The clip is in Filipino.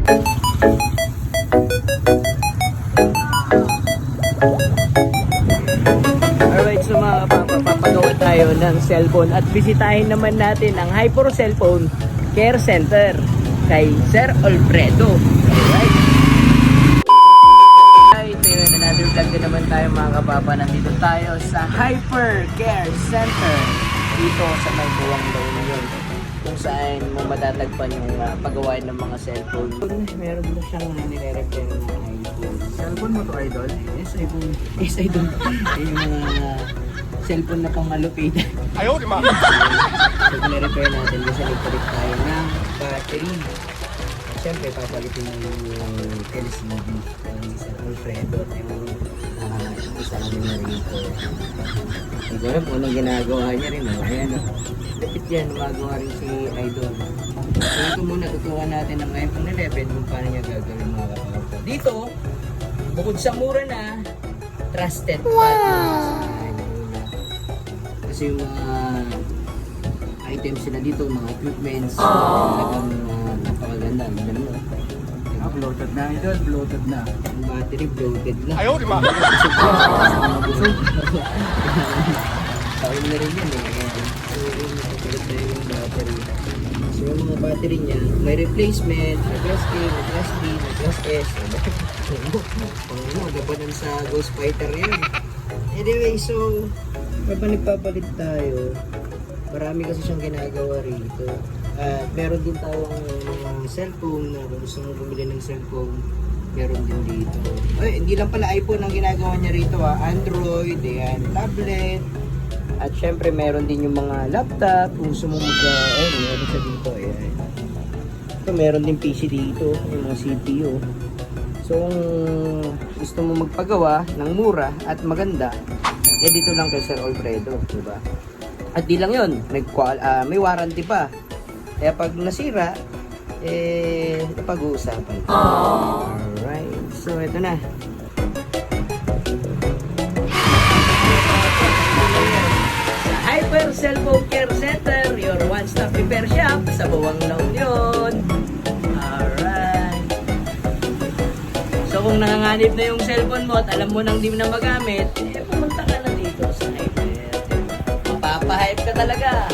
Alright, so papagawa tayo ng cellphone at bisitahin naman natin ang Hyper Cellphone Care Center kay Sir Alfredo. Alright. Alright, yun, another vlog din naman tayo mga kapapa. Nandito tayo sa Hyper Care Center dito sa may Buwang Daw yun, kung saan mo matatagpan yung paggawain ng mga cellphone. Meron na siyang nire-repair na iPhone. Cellphone mo to, idol? Yes, iPhone. Yes, iPhone. Yung mga cellphone na pang-malupit. Ayaw, di ma! So, nire-repair natin kasi nagpalit tayo ng battery. Siyempre, papalitin mo yung LCD. Yung isa Alfredo at yung isa namin na rito. Hindi ko alam kung anong ginagawa niya rin. Ayan, no? Lapit yan, gumagawa rin si Idol. So, ito muna, tutukan natin ng iPhone 11 kung paano niya gagawin mga kapatid. Dito, bukod sa mura na, trusted partners. Kasi yung mga items sila dito, mga equipments, talagang napakaganda. Ganun, no? Bloated na, idol. Bloated na. Yung battery bloated na. Ayaw, di ma! Taon na rin yan eh. So, yung nakapalit na yung battery. So, yung mga battery niya, may replacement, may glass A, may glass B, may glass S. Gabanan sa Ghost Fighter yan. Anyway, so, kapag nagpapalit tayo, marami kasi siyang ginagawa rito. At meron din tayong cellphone na kung gusto mong bumili ng cellphone, meron din dito. Ay, hindi lang pala iPhone ang ginagawa niya rito Android, ayan, tablet. At syempre meron din yung mga laptop, kung gusto mong meron siya dito, ayan. So meron din PC dito, yung mga CPU. So kung gusto mo magpagawa ng mura at maganda, eh dito lang kay Sir Alfredo, diba? At di lang yun, may warranty pa. Kaya pag nasira, pag-uusapan. Alright, so ito na. Sa Hyper Cellphone Care Center, your one-stop repair shop sa Buwang La Union. Alright. So kung nanganganib na yung cellphone mo at alam mo nang di mo na magamit, pumunta ka na dito sa Hyper. Mapapahype ka talaga.